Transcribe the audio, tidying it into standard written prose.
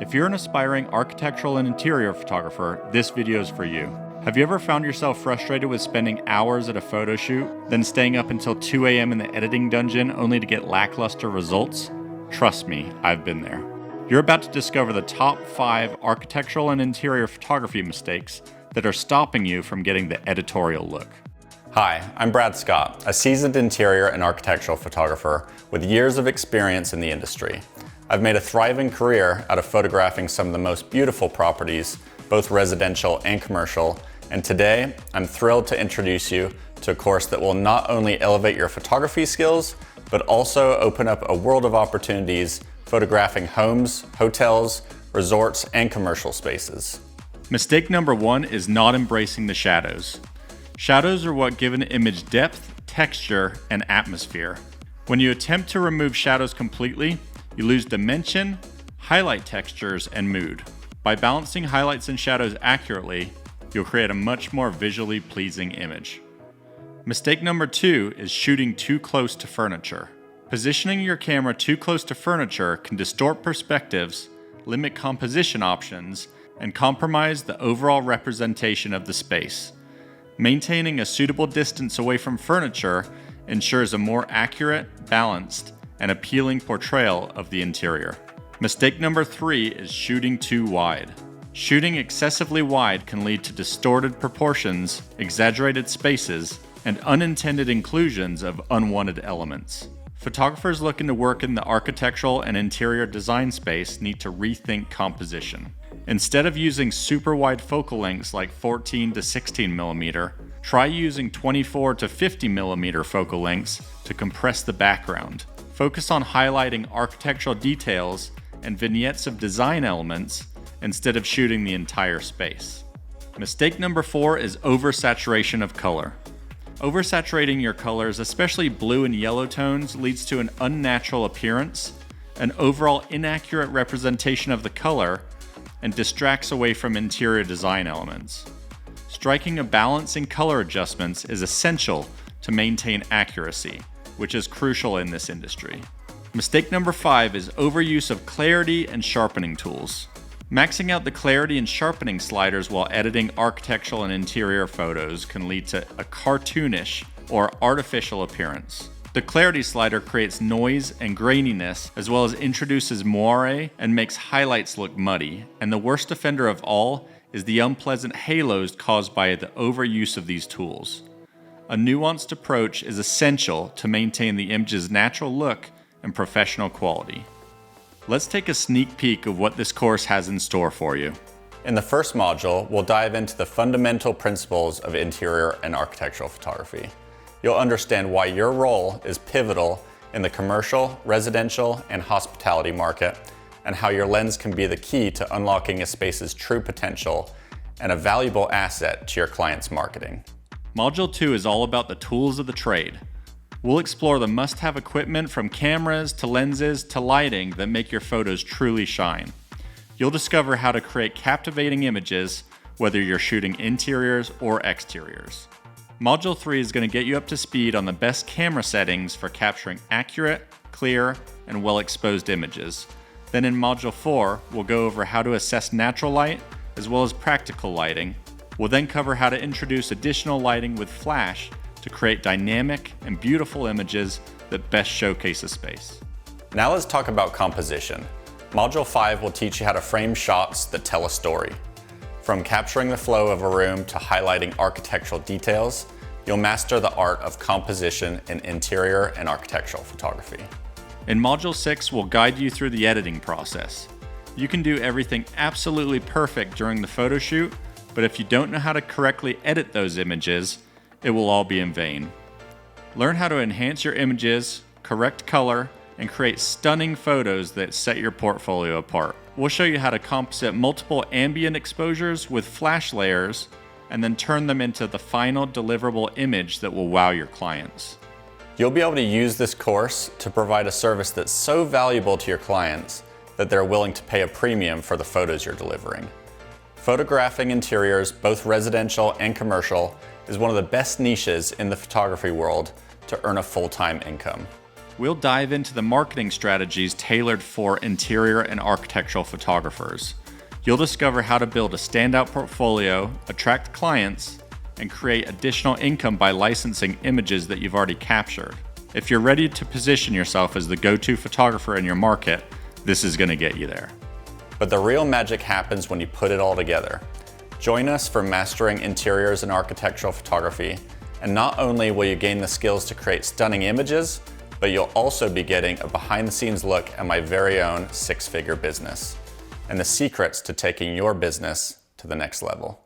If you're an aspiring architectural and interior photographer, this video is for you. Have you ever found yourself frustrated with spending hours at a photo shoot, then staying up until 2 a.m. in the editing dungeon only to get lackluster results? Trust me, I've been there. You're about to discover the top 5 architectural and interior photography mistakes that are stopping you from getting the editorial look. Hi, I'm Brad Scott, a seasoned interior and architectural photographer with years of experience in the industry. I've made a thriving career out of photographing some of the most beautiful properties, both residential and commercial, and today I'm thrilled to introduce you to a course that will not only elevate your photography skills, but also open up a world of opportunities photographing homes, hotels, resorts, and commercial spaces. Mistake number 1 is not embracing the shadows. Shadows are what give an image depth, texture, and atmosphere. When you attempt to remove shadows completely, you lose dimension, highlight textures, and mood. By balancing highlights and shadows accurately, you'll create a much more visually pleasing image. Mistake number 2 is shooting too close to furniture. Positioning your camera too close to furniture can distort perspectives, limit composition options, and compromise the overall representation of the space. Maintaining a suitable distance away from furniture ensures a more accurate, balanced, and appealing portrayal of the interior. Mistake number 3 is shooting too wide. Shooting excessively wide can lead to distorted proportions, exaggerated spaces, and unintended inclusions of unwanted elements. Photographers looking to work in the architectural and interior design space need to rethink composition. Instead of using super wide focal lengths like 14 to 16 mm, try using 24 to 50 mm focal lengths to compress the background. Focus on highlighting architectural details and vignettes of design elements instead of shooting the entire space. Mistake number 4 is oversaturation of color. Oversaturating your colors, especially blue and yellow tones, leads to an unnatural appearance, an overall inaccurate representation of the color, and distracts away from interior design elements. Striking a balance in color adjustments is essential to maintain accuracy, which is crucial in this industry. Mistake number 5 is overuse of clarity and sharpening tools. Maxing out the clarity and sharpening sliders while editing architectural and interior photos can lead to a cartoonish or artificial appearance. The clarity slider creates noise and graininess, as well as introduces moire and makes highlights look muddy. And the worst offender of all is the unpleasant halos caused by the overuse of these tools. A nuanced approach is essential to maintain the image's natural look and professional quality. Let's take a sneak peek of what this course has in store for you. In the first module, we'll dive into the fundamental principles of interior and architectural photography. You'll understand why your role is pivotal in the commercial, residential, and hospitality market, and how your lens can be the key to unlocking a space's true potential and a valuable asset to your client's marketing. Module 2 is all about the tools of the trade. We'll explore the must-have equipment from cameras to lenses to lighting that make your photos truly shine. You'll discover how to create captivating images, whether you're shooting interiors or exteriors. Module 3 is going to get you up to speed on the best camera settings for capturing accurate, clear, and well-exposed images. Then in Module 4, we'll go over how to assess natural light as well as practical lighting. We'll then cover how to introduce additional lighting with flash to create dynamic and beautiful images that best showcase a space. Now let's talk about composition. Module 5 will teach you how to frame shots that tell a story. From capturing the flow of a room to highlighting architectural details, you'll master the art of composition in interior and architectural photography. In Module 6, we'll guide you through the editing process. You can do everything absolutely perfect during the photo shoot, but if you don't know how to correctly edit those images, it will all be in vain. Learn how to enhance your images, correct color, and create stunning photos that set your portfolio apart. We'll show you how to composite multiple ambient exposures with flash layers and then turn them into the final deliverable image that will wow your clients. You'll be able to use this course to provide a service that's so valuable to your clients that they're willing to pay a premium for the photos you're delivering. Photographing interiors, both residential and commercial, is one of the best niches in the photography world to earn a full-time income. We'll dive into the marketing strategies tailored for interior and architectural photographers. You'll discover how to build a standout portfolio, attract clients, and create additional income by licensing images that you've already captured. If you're ready to position yourself as the go-to photographer in your market, this is going to get you there. But the real magic happens when you put it all together. Join us for Mastering Interiors and Architectural Photography, and not only will you gain the skills to create stunning images, but you'll also be getting a behind-the-scenes look at my very own six-figure business and the secrets to taking your business to the next level.